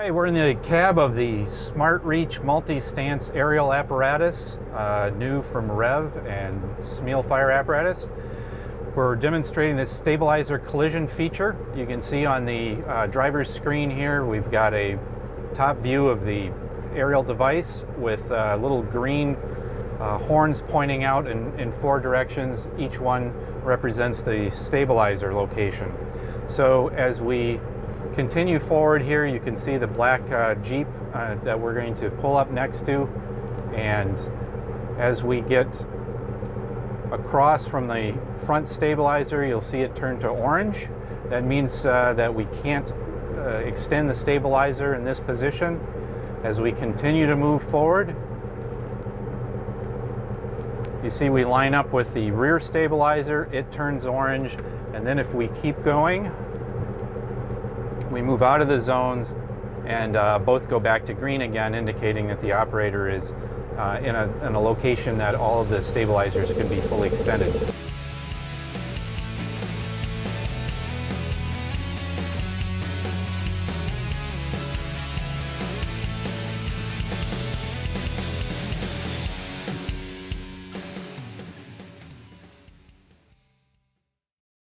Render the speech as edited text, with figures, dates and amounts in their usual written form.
Hi, we're in the cab of the Smart Reach multi-stance aerial apparatus, new from Rev and Smeel Fire apparatus. We're demonstrating this stabilizer collision feature. You can see on the driver's screen here, we've got a top view of the aerial device with little green horns pointing out in four directions. Each one represents the stabilizer location. So as we continue forward here, you can see the black Jeep that we're going to pull up next to, and as we get across from the front stabilizer, you'll see it turn to orange. That means that we can't extend the stabilizer in this position. As we continue to move forward, you see we line up with the rear stabilizer, it turns orange, and then if we keep going, we move out of the zones and both go back to green again, indicating that the operator is in a location that all of the stabilizers can be fully extended.